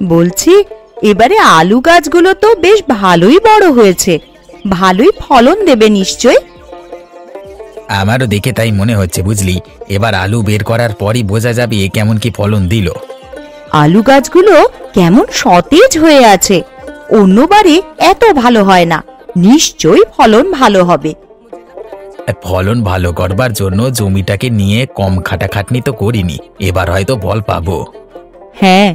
বলছি এবারে আলু গাছগুলো তো বেশ ভালোই বড় হয়েছে, ভালোই ফলন দেবে নিশ্চয়। আমারও দেখে তাই মনে হচ্ছে বুঝলি। এবার আলু বের করার পরই বোঝা যাবে কেমন কি ফলন দিল। আলু গাছগুলো কেমন সতেজ হয়ে আছে, অন্যবারে এত ভালো হয় না, নিশ্চয়ই ফলন ভালো হবে। ফলন ভালো করবার জন্য জমিটাকে নিয়ে কম খাটাখাটনি তো করিনি, এবার হয়তো ফল পাবো। হ্যাঁ,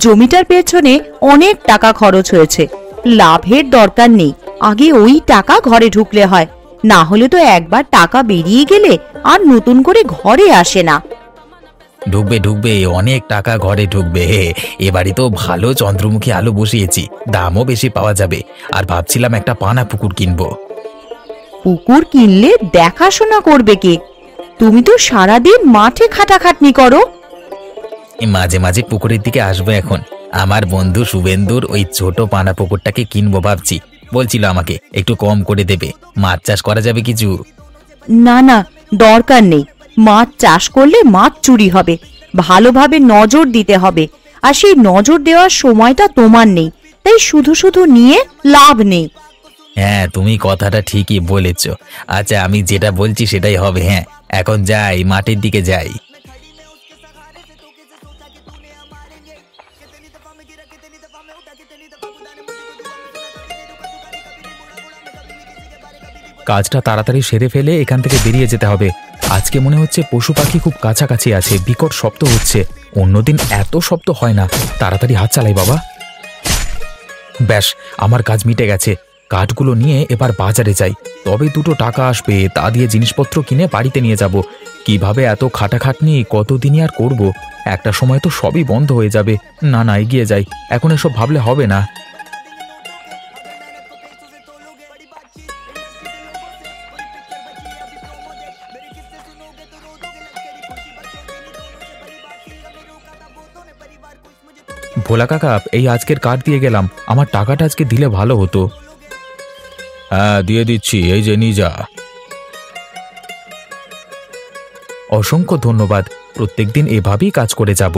জমিটার পেছনে অনেক টাকা খরচ হয়েছে, লাভের দরকার নেই, আগে ওই টাকা ঘরে ঢুকলে হয়, না হলে তো একবার টাকা বেরিয়ে গেলে আর নতুন করে ঘরে আসে না। ঢুকবে ঢুকবে, অনেক টাকা ঘরে ঢুকবে। এবারে তো ভালো চন্দ্রমুখী আলু বসিয়েছি, দামও বেশি পাওয়া যাবে। আর ভাবছিলাম একটা পানা পুকুর কিনবো। পুকুর কিনলে দেখাশোনা করবে কে? তুমি তো সারাদিন মাঠে খাটাখাটনি করো। মাঝে মাঝে পুকুরের দিকে আসবো এখন। আমার বন্ধু শুভেন্দুর ওই ছোট পানা পুকুরটাকে কিনবো ভাবছি, বলছিল আমাকে একটু কম করে দেবে। মাছ চাষ করা যাবে কিছু? না না, দরকার নেই, মাছ চাষ করলে মাছ চুরি হবে, ভালোভাবে নজর দিতে হবে, আর সেই নজর দেওয়ার সময়টা তোমার নেই, তাই শুধু শুধু নিয়ে লাভ নেই। হ্যাঁ, তুমি কথাটা ঠিকই বলেছ। আচ্ছা, আমি যেটা বলছি সেটাই হবে। হ্যাঁ, এখন যাই, মাঠের দিকে যাই। কাজটা তাড়াতাড়ি সেরে ফেলে এখান থেকে বেরিয়ে যেতে হবে। আজকে মনে হচ্ছে পশু পাখি খুব কাছাকাছি আছে, বিকট শব্দ হচ্ছে। অন্যদিন এত শব্দ হয় না। তাড়াতাড়ি হাত চালাই বাবা। ব্যাস, আমার কাজ মিটে গেছে। কাঠগুলো নিয়ে এবার বাজারে যাই, তবে দুটো টাকা আসবে, তা দিয়ে জিনিসপত্র কিনে বাড়িতে নিয়ে যাব। কিভাবে এত খাটাখাটনি কতদিনই আর করব? একটা সময় তো সবই বন্ধ হয়ে যাবে। না না, এগিয়ে যাই, এখন এসব ভাবলে হবে না। ভোলা কাকা, এই আজকের কার্ড দিয়ে গেলাম, আমার টাকাটা আজকে দিলে ভালো হতো। হ্যাঁ, দিয়ে দিচ্ছি, এই যে নিয়ে যা। অসংখ্য ধন্যবাদ, প্রত্যেকদিন এভাবেই কাজ করে যাব।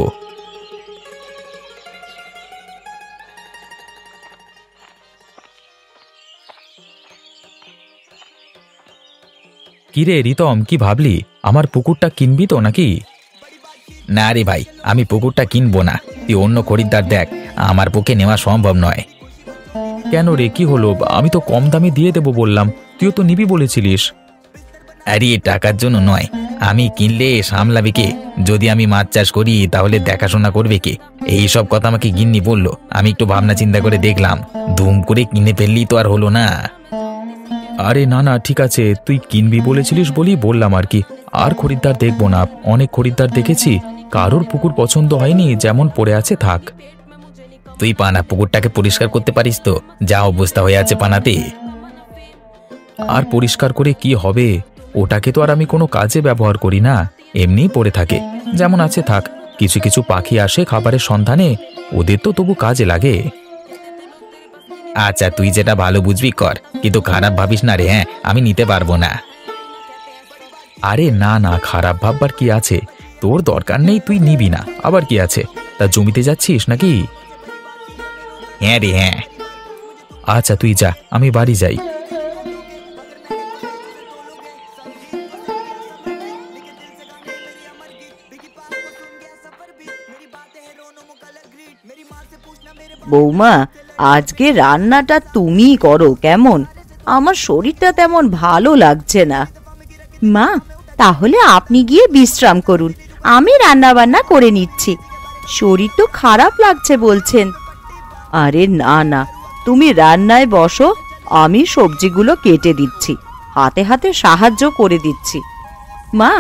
কিরে রিতম, কি ভাবলি? আমার পুকুরটা কিনবি তো নাকি? না রে ভাই, আমি পুকুরটা কিনবো না। তুই অন্য খরিদ্দার দেখ, আমার পক্ষে নেওয়া সম্ভব নয়। কেন রে, কি হলো? আমি তো কম দামে দিয়ে দেবো বললাম, তুইও তো নিবি বলেছিলিস। আরে টাকার জন্য নয়, আমি কিনলে সামলাবে কে? যদি আমি মাছ চাষ করি তাহলে দেখাশোনা করবে কে? এই সব কথা আমাকে গিন্নি বলল, আমি একটু ভাবনা চিন্তা করে দেখলাম, ধুম করে কিনে ফেললি তো আর হলো না। আরে না না, ঠিক আছে, তুই কিনবি বলেছিলিস বলি বললাম আর কি। আর খরিদ্দার দেখবো না, অনেক খরিদ্দার দেখেছি, কারোর পুকুর পছন্দ হয়নি, যেমন পড়ে আছে থাক। তুই পানা পুকুরটাকে পরিষ্কার করতে পারিস তো? যা অবস্থা হয়ে আছে পানাতে। আর পরিষ্কার করে কি হবে? ওটাকে তো আর আমি কোনো কাজে ব্যবহার করি না, এমনিই পড়ে থাকে, যেমন আছে থাক। কিছু কিছু পাখি আসে খাবারের সন্ধানে, ওদের তো তবু কাজে লাগে। আচ্ছা, তুই যেটা ভালো বুঝবি কর, কিন্তু খারাপ ভাবিস না রে। হ্যাঁ, আমি নিতে পারবো না। আরে না না, খারাপ ভাববার কি আছে? তোর দরকার নেই, তুই নিবি না, আবার কি আছে? তা জমিতে যাচ্ছিস নাকি? হ্যাঁ রে হ্যাঁ। আচ্ছা তুই যা, আমি বাড়ি যাই। বৌমা, আজকে রান্নাটা তুমিই করো কেমন? আমার শরীরটা তেমন ভালো লাগছে না। মা, তাহলে আপনি গিয়ে বিশ্রাম করুন, আমি রান্না বান্না করে নিচ্ছি। শরীর তো খারাপ লাগছে বলছেন। আরে না না, তুমি রান্নায় বসো, আমি সবজিগুলো কেটে দিচ্ছি, হাতে হাতে সাহায্য করে দিচ্ছি। মা,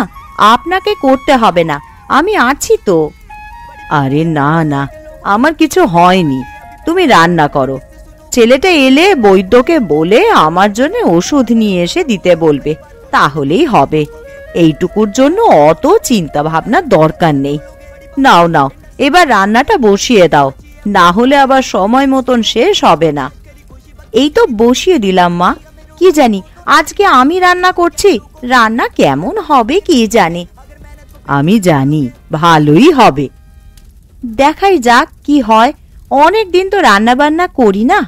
আপনাকে করতে হবে না, আমি আছি তো। আরে না না, আমার কিছু হয়নি, তুমি রান্না করো। ছেলেটা এলে বৈদ্যকে বলে আমার জন্য ওষুধ নিয়ে এসে দিতে বলবে, তাহলেই হবে। এইটুকুর জন্য অত চিন্তা ভাবনা দরকার নেই। নাও নাও, এবার রান্নাটা বসিয়ে দাও, না হলে আবার সময় মতন শেষ হবে না। এই তো বসিয়ে দিলাম মা। কি জানি আজকে আমি রান্না করছি, রান্না কেমন হবে কি জানে। আমি জানি ভালোই হবে, দেখাই যাক কি হয়। অনেক দিন তো রান্না বান্না করি না।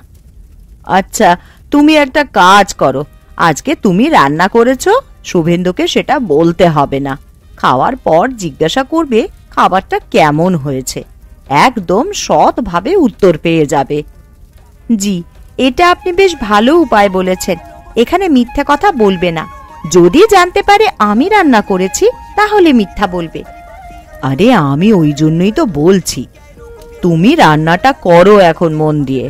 আচ্ছা, তুমি একটা কাজ করো, আজকে তুমি রান্না করেছো, শুভেন্দুকে সেটা বলতে হবে না। খাওয়ার পর জিজ্ঞাসা করবে খাবারটা কেমন হয়েছে, একদম সৎভাবে উত্তর পেয়ে যাবে। জি, এটা আপনি বেশ ভালো উপায় বলেছেন। এখানে মিথ্যা কথা বলবে না। যদি জানতে পারে আমি রান্না করেছি তাহলে মিথ্যা বলবে। আরে আমি ওই জন্যই তো বলছি, তুমি রান্নাটা করো এখন মন দিয়ে।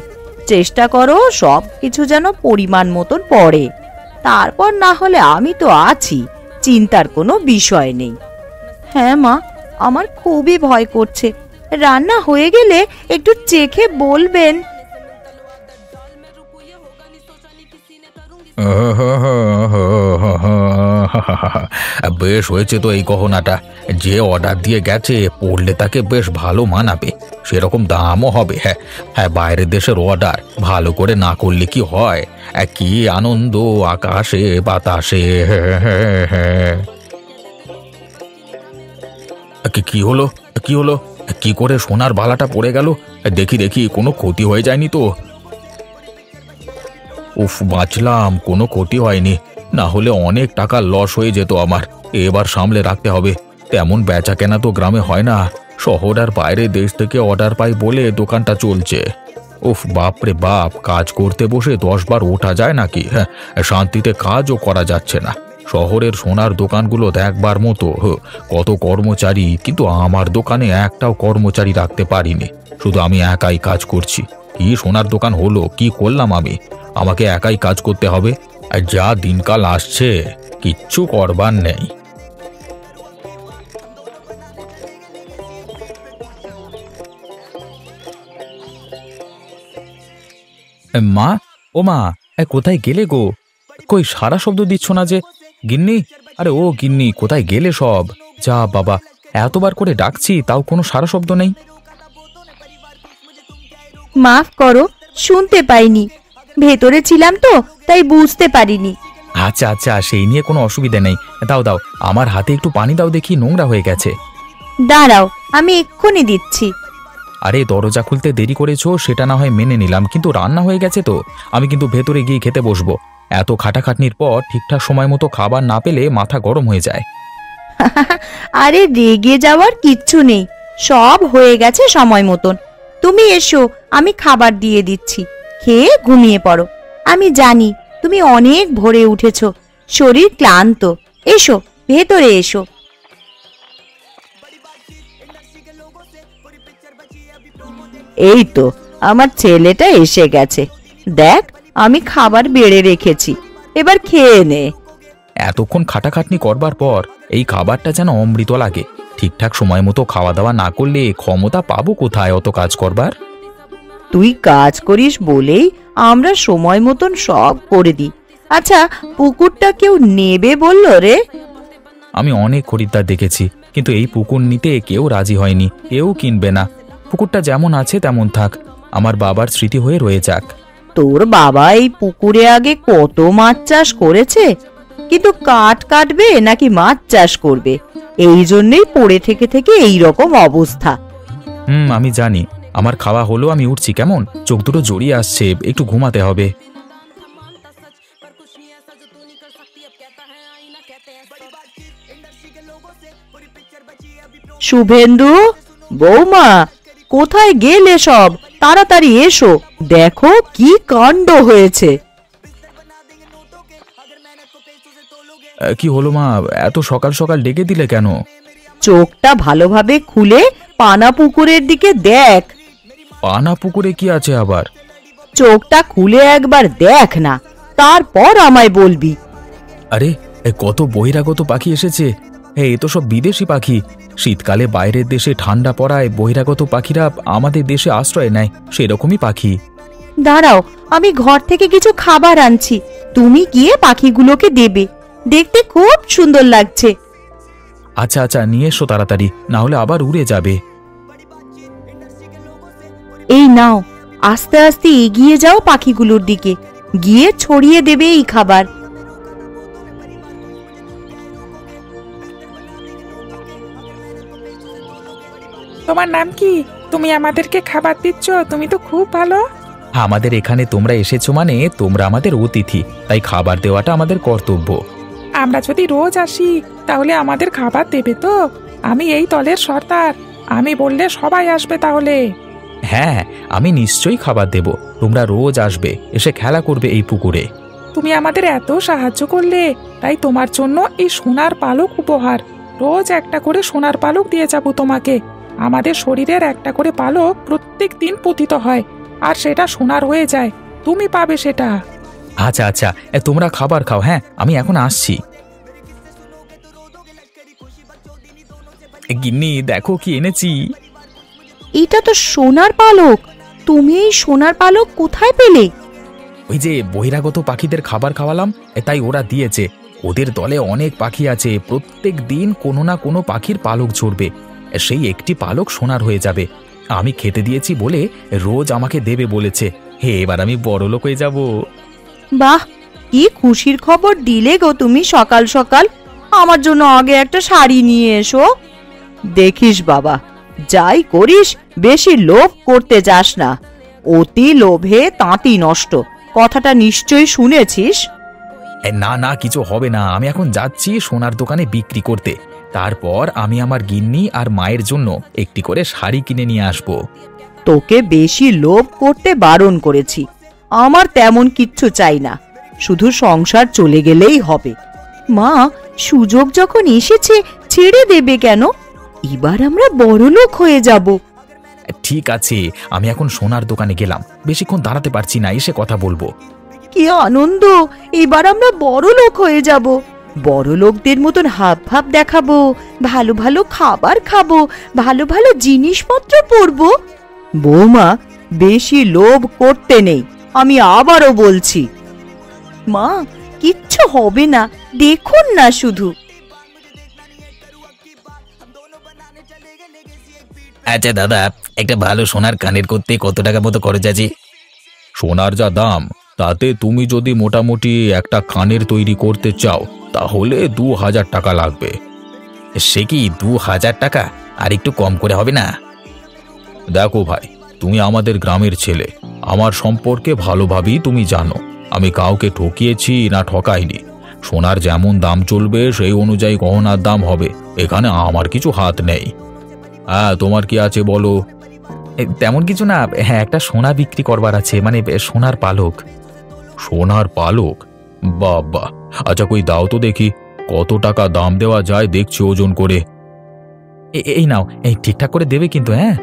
চেষ্টা করো সব কিছু যেন পরিমাণ মতন পড়ে। তারপর না হলে আমি তো আছি, চিন্তার কোনো বিষয় নেই। হ্যাঁ মা, আমার খুবই ভয় করছে। রান্না হয়ে গেলে একটু চেখে বলবেন। বেশ হয়েছে তো এই গহনাটা। যে অর্ডার দিয়ে গেছে পড়লে তাকে বেশ ভালো মানাবে, সেরকম দামও হবে। হ্যাঁ হ্যাঁ, বাইরের দেশের অর্ডার, ভালো করে না করলে কি হয়। কি আনন্দ আকাশে বাতাসে। কি হলো, কি হলো? কি করে সোনার বালাটা পড়ে গেল? দেখি দেখি, কোনো ক্ষতি হয়ে যায়নি তো? উফ, বাঁচলাম, কোনো ক্ষতি হয়নি। না হলে অনেক টাকা লস হয়ে যেত আমার। এবার সামলে রাখতে হবে। তেমন বেচা কেনা তো গ্রামে হয় না, শহর আর বাইরের দেশ থেকে অর্ডার পাই বলে দোকানটা চলছে। উফ, বাপরে বাপ, কাজ করতে বসে 10 বার ওঠা যায় নাকি? হ্যাঁ, শান্তিতে কাজও করা যাচ্ছে না। শহরের সোনার দোকানগুলো দেখবার মতো, কত কর্মচারী, কিন্তু আমার দোকানে একটাও কর্মচারী রাখতে পারিনি। শুধু আমি একাই কাজ করছি। কি সোনার দোকান হলো, কি করলাম আমি? আমাকে একাই কাজ করতে হবে। আর যা দিনকাল আসছে, কিচ্ছু করবার নেই। মা, ও মা, কোথায় গেলে গো? কই সারা শব্দ দিচ্ছ না যে? গিন্নি, আরে ও গিন্নি, কোথায় গেলে সব? যা বাবা, এতবার করে ডাকছি তাও কোনো সারা শব্দ নেই। মাফ করো, শুনতে পাইনি। ভেতরে ছিলাম তো, তাই বুঝতে পারিনি। আচ্ছা আচ্ছা, সেই নিয়ে কোনো অসুবিধা নেই। দাও দাও, আমার হাতে একটু পানি দাও দেখি, নোংরা হয়ে গেছে। দাঁড়াও, আমি এক্ষুনি দিচ্ছি। আরে দরজা খুলতে দেরি করেছো সেটা না হয় মেনে নিলাম, কিন্তু রান্না হয়ে গেছে তো। আমি কিন্তু ভেতরে গিয়ে খেতে বসবো। এত খাটাখাটনির পর ঠিকঠাক সময় মতো খাবার না পেলে মাথা গরম হয়ে যায়। আরে রেগে যাওয়ার কিচ্ছু নেই, সব হয়ে গেছে সময় মতন। তুমি এসো, আমি খাবার দিয়ে দিচ্ছি। খেয়ে ঘুমিয়ে পড়ো। আমি জানি তুমি অনেক ভোরে উঠেছো, শরীর ক্লান্ত। এসো, ভেতরে এসো। এই তো আমার ছেলেটা এসে গেছে। দেখ, আমি খাবার বেড়ে রেখেছি, এবার খেয়ে নে। এতক্ষণ খাটাখাটনি করবার পর এই খাবারটা যেন অমৃত লাগে। ঠিকঠাক সময় মতো খাওয়া দাওয়া না করলে ক্ষমতা পাবো কোথায় অত কাজ করবার? তুই কাজ করিস বলেই আমরা সময় মতন সব করে দিই। আচ্ছা, পুকুরটা কেউ নেবে বললো রে? আমি অনেক খরিদ্দার দেখেছি, কিন্তু এই পুকুর নিতে কেউ রাজি হয়নি, কেউ কিনবে না। পুকুরটা যেমন আছে তেমন থাক, আমার বাবার স্মৃতি হয়ে রয়ে যাক। তোর বাবা এই পুকুরে আগে কত মাছ চাষ করেছে, কিন্তু কাঠ কাটবে নাকি মাছ চাষ করবে, এই জন্যই পড়ে থেকে থেকে এই রকম অবস্থা। আমি জানি। আমার খাওয়া হলো, আমি উঠছি। কেমন চোখ দুটো জড়িয়ে আসছে, একটু ঘুমাতে হবে। শুভেন্দু, বৌমা, কোথায় গেলে সব? তাড়াতাড়ি এসো, দেখো কি কাণ্ড হয়েছে। কি হলো মা, এত সকাল সকাল ডেকে দিলে কেন? চোখটা ভালোভাবে খুলে পানা পুকুরের দিকে দেখ। পানা পুকুরে কি আছে আবার? চোখটা খুলে একবার দেখ না, তারপর আমায় বলবি। আরে, কত বহিরাগত পাখি এসেছে। এ তো সব বিদেশি পাখি। শীতকালে বাইরের দেশে ঠান্ডা পড়ায় বহিরাগত পাখিরা আমাদের দেশে আশ্রয় নেয়, সেরকমই পাখি। দাঁড়াও, আমি ঘর থেকে কিছু খাবার আনছি, তুমি গিয়ে পাখিগুলোকে দেবে। দেখতে খুব সুন্দর লাগছে। আচ্ছা আচ্ছা, নিয়ে এসো তাড়াতাড়ি, না হলে আবার উড়ে যাবে। এই নাও, আস্তে আস্তে এগিয়ে যাও পাখিগুলোর দিকে, গিয়ে ছড়িয়ে দেবে এই খাবার। তোমার নাম কি? তুমি আমাদেরকে খাবার দিচ্ছ, তুমি তো খুব ভালো। আমাদের এখানে তোমরা এসেছো মানে তোমরা আমাদের অতিথি, তাই খাবার দেওয়াটা আমাদের কর্তব্য। আমরা যদি রোজ আসি তাহলে আমাদের খাবার দেবে তো? আমি এই দলের সর্দার, আমি বললে সবাই আসবে তাহলে। হ্যাঁ, আমি নিশ্চয়ই খাবার দেব। তোমরা রোজ আসবে, এসে খেলা করবে এই পুকুরে। তুমি আমাদের এত সাহায্য করলে, তাই তোমার জন্য এই সোনার পালক উপহার। রোজ একটা করে সোনার পালক দিয়ে যাব তোমাকে। আমাদের শরীরের একটা করে পালক প্রত্যেক দিন পতিত হয়, আর সেটা সোনার হয়ে যায়। তুমি পাবে সেটা। আচ্ছা আচ্ছা, তোমরা খাবার খাও। হ্যাঁ, আমি এখন আসছি। গিন্নি, দেখো কি এনেছি। এটা তো সোনার পালক। তুমি এই সোনার পালক কোথায় পেলে? ওই যে বহিরাগত পাখিদের খাবার খাওয়ালাম, তাই ওরা দিয়েছে। ওদের দলে অনেক পাখি আছে, প্রত্যেক দিন কোনো না কোনো পাখির পালক ঝরবে। সেই একটি পালক সোনার হয়ে যাবে। আমি খেতে দিয়েছি বলে রোজ আমাকে দেবে বলেছে। হে, এবার আমি বড়লোক হয়ে যাব। বাহ, কি খুশির খবর দিলে গো তুমি সকাল সকাল। আমার জন্য আগে একটা শাড়ি নিয়ে এসো। দেখিস বাবা, যাই করিস বেশি লোভ করতে যাস না। অতি লোভে তাঁতি নষ্ট, কথাটা নিশ্চয়ই শুনেছিস। না না, কিছু হবে না। আমি এখন যাচ্ছি সোনার দোকানে বিক্রি করতে। তারপর আমি আমার গিন্নি আর মায়ের জন্য একটি করে শাড়ি কিনে নিয়ে আসব। তোকে বেশি লোভ করতে বারণ করেছি। আমার তেমন কিচ্ছু চাই না, শুধু সংসার চলে গেলেই হবে। মা, সুযোগ যখন এসেছে ছেড়ে দেবে কেন? এবার আমরা বড়লোক হয়ে যাব। ঠিক আছে, আমি এখন সোনার দোকানে গেলাম। বেশিক্ষণ দাঁড়াতে পারছি না, এসে কথা বলবো। কি আনন্দ! এবার আমরা বড়লোক হয়ে যাব। বড়লোকদের মতন হাব ভাব দেখাবো, ভালো ভালো খাবার খাবো, ভালো ভালো জিনিসপত্র পরবো। বৌমা, বেশি লোভ করতে নেই, আমি আবারও বলছি। মা, কিচ্ছু হবে না, দেখুন না শুধু। আচ্ছা দাদা, একটা ভালো সোনার কানের করতে কত টাকা মতো খরচ আছে? সোনার যা দাম, তাতে তুমি যদি মোটামুটি একটা কানের তৈরি করতে চাও তাহলে 2000 টাকা লাগবে। সে কি 2000 টাকা? আর একটু কম করে হবে না? দেখো ভাই, তুমি আমাদের গ্রামের ছেলে, আমার সম্পর্কে ভালোভাবেই তুমি জানো আমি কাউকে ঠকিয়েছি না ঠকাইনি। সোনার যেমন দাম চলবে সেই অনুযায়ী গহনার দাম হবে, এখানে আমার কিছু হাত নেই। হ্যাঁ, তোমার কি আছে বলো? তেমন কিছু না, হ্যাঁ একটা সোনা বিক্রি করবার আছে, মানে সোনার পালক। সোনার পালক? বাবা, আচ্ছা কই দাও তো দেখি, কত টাকা দাম দেওয়া যায় দেখছি ওজন করে। এই নাও, এই ঠিকঠাক করে দেবে কিন্তু। হ্যাঁ,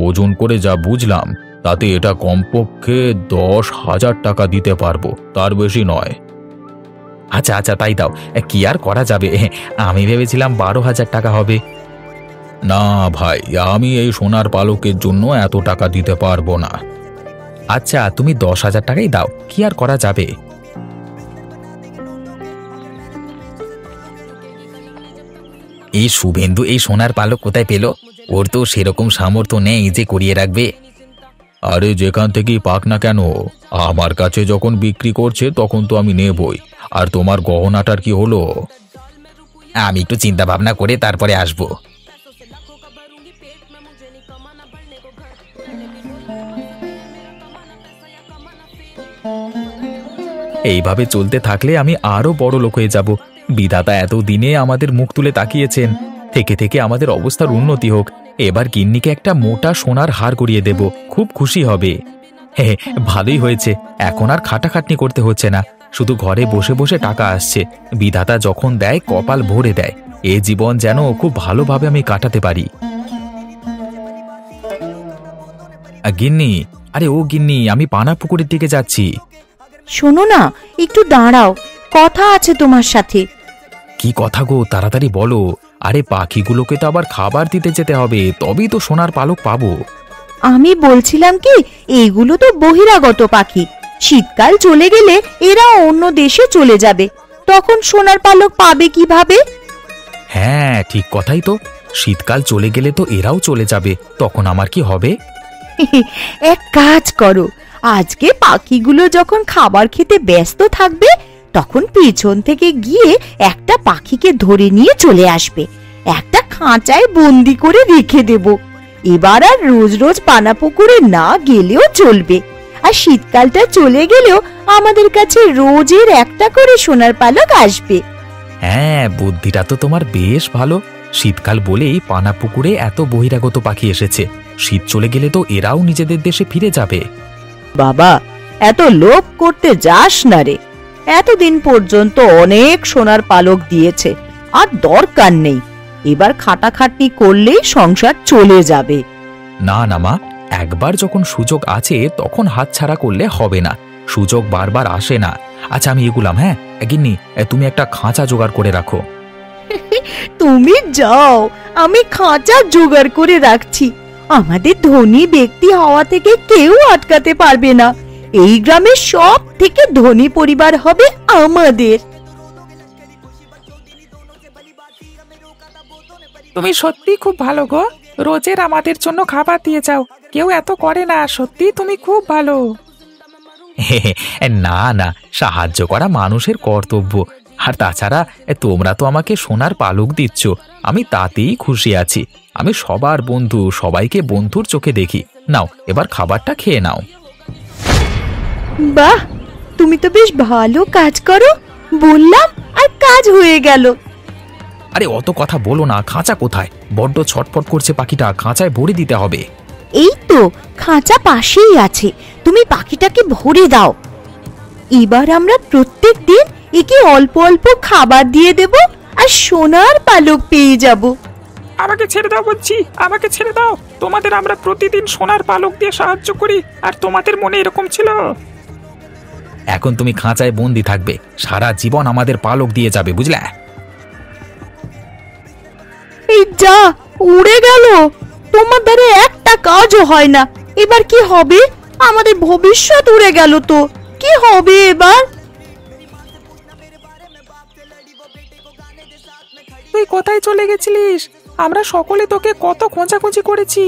ওজন করে যা বুঝলাম তাতে এটা কমপক্ষে 10,000 টাকা দিতে পারবো, তার বেশি নয়। আচ্ছা আচ্ছা, তাই দাও। কি আর করা যাবে, আমি ভেবেছিলাম 12,000 টাকা হবে। না ভাই, আমি এই সোনার পালকের জন্য এত টাকা দিতে পারবো না। আচ্ছা, তুমি 10,000 টাকাই দাও, কি আর করা যাবে। এই শুভেন্দু এই সোনার পালক কোথায় পেল? ওর তো সেরকম সামর্থ্য নেই যে করিয়ে রাখবে। আরে যেখান থেকেই পাক না কেন, আমার কাছে যখন বিক্রি করছে তখন তো আমি নেবই। আর তোমার গহনাটার কি হলো? আমি একটু চিন্তা ভাবনা করে তারপরে আসবো। এইভাবে চলতে থাকলে আমি আরো বড় লোক হয়ে যাব। বিধাতা এতদিনে আমাদের মুখ তুলে তাকিয়েছেন, থেকে থেকে আমাদের অবস্থার উন্নতি হোক। এবার গিন্নিকে একটা মোটা সোনার হার গড়িয়ে দেব, খুব খুশি হবে। হ্যাঁ, ভালোই হয়েছে, এখন আর খাটাখাটনি করতে হচ্ছে না, শুধু ঘরে বসে বসে টাকা আসছে। বিধাতা যখন দেয় কপাল ভরে দেয়। এ জীবন যেন খুব ভালোভাবে আমি কাটাতে পারি। গিন্নি, আরে ও গিন্নি, আমি পানা পুকুরের দিকে যাচ্ছি। শোনো না, একটু দাঁড়াও, কথা আছে তোমার সাথে। কি কথা গো, তাড়াতাড়ি বলো। আরে পাখিগুলোকে তো আবার খাবার দিতে যেতে হবে, তবেই তো সোনার পালক পাবো। আমি বলছিলাম কি, এইগুলো তো বহিরাগত পাখি। শীতকাল চলে গেলে এরা অন্য দেশে চলে যাবে, তখন সোনার পালক পাবে কিভাবে? হ্যাঁ, ঠিক কথাই তো। শীতকাল চলে গেলে তো এরাও চলে যাবে, তখন আমার কি হবে? এক কাজ করো, আজকে পাখিগুলো যখন খাবার খেতে ব্যস্ত থাকবে তখন পিছন থেকে গিয়ে একটা পাখিকে ধরে নিয়ে চলে আসবে। একটা খাঁচায় বন্দি করে রেখে দেব। এবার আর রোজ রোজ পানাপুকুরে না গেলেও চলবে। আর শীতকালটা চলে গেলেও আমাদের কাছে রোজের একটা করে সোনার পালক আসবে। হ্যাঁ, বুদ্ধিটা তো তোমার বেশ ভালো। শীতকাল বলেই পানাপুকুরে এত বহিরাগত পাখি এসেছে। শীত চলে গেলে তো এরাও নিজেদের দেশে ফিরে যাবে। বাবা, এত লোভ করতে যাস না রে। এতদিন পর্যন্ত অনেক সোনার পালক দিয়েছে, আর দরকার নেই। এবার খাটাখাটনি করলেই সংসার চলে যাবে। না না মা, একবার যখন সুযোগ আছে তখন হাতছাড়া করলে হবে না। সুযোগ বারবার আসে না। আচ্ছা, আমি এগুলাম। হ্যাঁ গিন্নি, তুমি একটা খাঁচা জোগাড় করে রাখো। তুমি যাও, আমি খাঁচা জোগাড় করে রাখছি। আমাদের ধনী ব্যক্তি হওয়া থেকে কেউ আটকাতে পারবে না। এই গ্রামের সব থেকে ধনী পরিবার হবে আমাদের। তুমি সত্যি খুব ভালো গো, রোজের আমাদের জন্য খাবার দিয়ে যাও। কেউ এত করে না, সত্যি তুমি খুব ভালো। না না, সাহায্য করা মানুষের কর্তব্য। আর তাছাড়া তোমরা তো আমাকে সোনার পালক দিচ্ছ, আমি তাতেই খুশি আছি। আমি সবার বন্ধু, সবাইকে বন্ধুর চোখে দেখি। নাও, এবার খাবারটা খেয়ে নাও। বাহ, তুমি তো বেশ ভালো কাজ করো। বললাম আর কাজ হয়ে গেল। আরে অত কথা বলো না, খাঁচা কোথায়? বড্ড ছটফট করছে পাখিটা, খাঁচায় ভরে দিতে হবে। এই তো খাঁচা পাশেই আছে, তুমি পাখিটাকে ভরে দাও। এবার আমরা প্রত্যেক দিন একে অল্প অল্প খাবার দিয়ে দেব, আর সোনার পালক পেয়ে যাব। আমাকে ছেড়ে দাও বলছি, আমাকে ছেড়ে দাও। তোমাদের আমরা প্রতিদিন সোনার পালক দিয়ে সাহায্য করি, আর তোমাদের মনে এরকম ছিল? এখন তুমি খাঁচায় বন্দি থাকবে, সারা জীবন আমাদের পালক দিয়ে যাবে, বুঝলে? এই যা, উড়ে গেল। তোমার দ্বারা একটা কাজও হয় না। এবার কি হবে? আমাদের ভবিষ্যৎ উড়ে গেল তো। কি হবে এবার? তুই কোথায় চলে গেছিলিস? আমরা সকলে তোকে কত খোঁজাখুঁজি করেছি।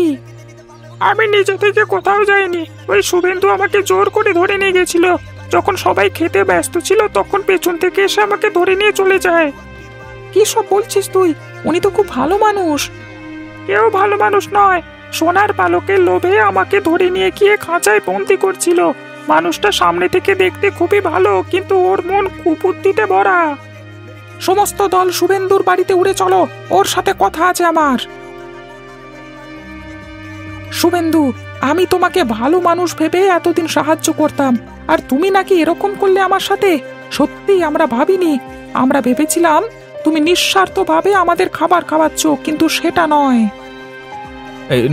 আমি নিজে থেকে কোথাও যাইনি, ওই শুভেন্দু আমাকে জোর করে ধরে নিয়ে গেছিল। যখন সবাই খেতে ব্যস্ত ছিল তখন পেছন থেকে এসে আমাকে ধরে নিয়ে চলে যায়। কি সব বলছিস তুই? উনি তো খুব ভালো মানুষ। কেউ ভালো মানুষ নয়, সোনার পালকের লোভে আমাকে ধরে নিয়ে গিয়ে খাঁচায় বন্দি করছিল। মানুষটা সামনে থেকে দেখতে খুবই ভালো, কিন্তু ওর মন কুবুদ্ধিতে ভরা। সমস্ত দল শুভেন্দুর বাড়িতে উড়ে চলো, ওর সাথে কথা আছে আমার। শুভেন্দু, আমি তোমাকে ভালো মানুষ ভেবে এতদিন সাহায্য করতাম, আর তুমি নাকি এরকম করলে আমার সাথে? সত্যি আমরা ভাবিনি। আমরা ভেবেছিলাম তুমি নিঃস্বার্থভাবে আমাদের খাবার খাওয়াচ্ছ, কিন্তু সেটা নয়।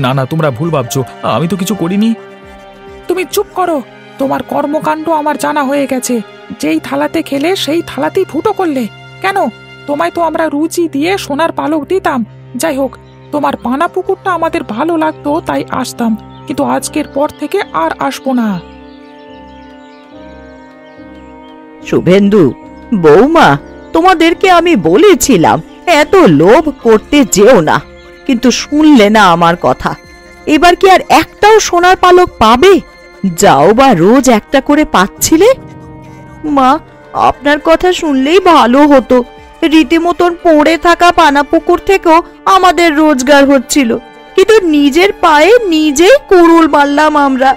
না না, তোমরা ভুল ভাবছো, আমি তো কিছু করিনি। তুমি চুপ করো, তোমার কর্মকাণ্ড আমার জানা হয়ে গেছে। যেই থালাতে খেলে সেই থালাতেই ফুটো করলে কেন? তোমায় তো আমরা রুচি দিয়ে সোনার পালক দিতাম। যাই হোক, তোমার পানা পুকুরটা আমাদের ভালো লাগতো তাই আসতাম, কিন্তু আজকের পর থেকে আর আসবো না। শুভেন্দু, বৌমা, তোমাদেরকে আমি বলেছিলাম এত লোভ করতে যেও না, কিন্তু শুনলে না আমার কথা। এবার কি আর একটাও সোনার পালক পাবে? যাও বা রোজ একটা করে পাচ্ছিলে। মা, আপনার কথা শুনলেই ভালো হতো। রীতিমতন পড়ে থাকা পানাপুকুর থেকেও আমাদের রোজগার হচ্ছিল, কিন্তু নিজের পায়ে নিজেই কুড়ুল মারলাম আমরা।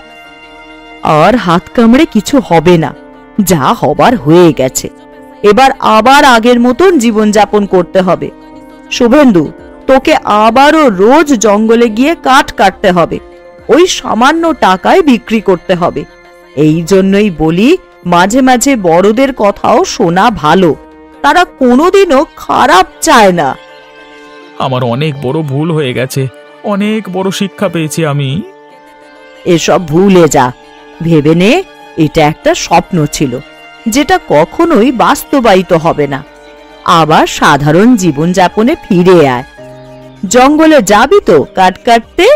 আর হাত কামড়ে কিছু হবে না, যা হবার হয়ে গেছে। এবার আবার আগের মতন জীবনযাপন করতে হবে। শুভেন্দু, তোকে আবারও রোজ জঙ্গলে গিয়ে কাঠ কাটতে হবে, ওই সামান্য টাকায় বিক্রি করতে হবে। এই জন্যই বলি, মাঝে মাঝে বড়দের কথাও শোনা ভালো, তারা কোনোদিনও খারাপ চায় না। আমার অনেক বড় ভুল হয়ে গেছে, অনেক বড় শিক্ষা পেয়েছি আমি। এসব ভুলে যা, ভেবে নে এটা একটা স্বপ্ন ছিল, যেটা কখনোই বাস্তবায়িত হবে না। আবার সাধারণ জীবনযাপনে ফিরে আয়। জঙ্গলে যাবি তো কাঠ কাটতে?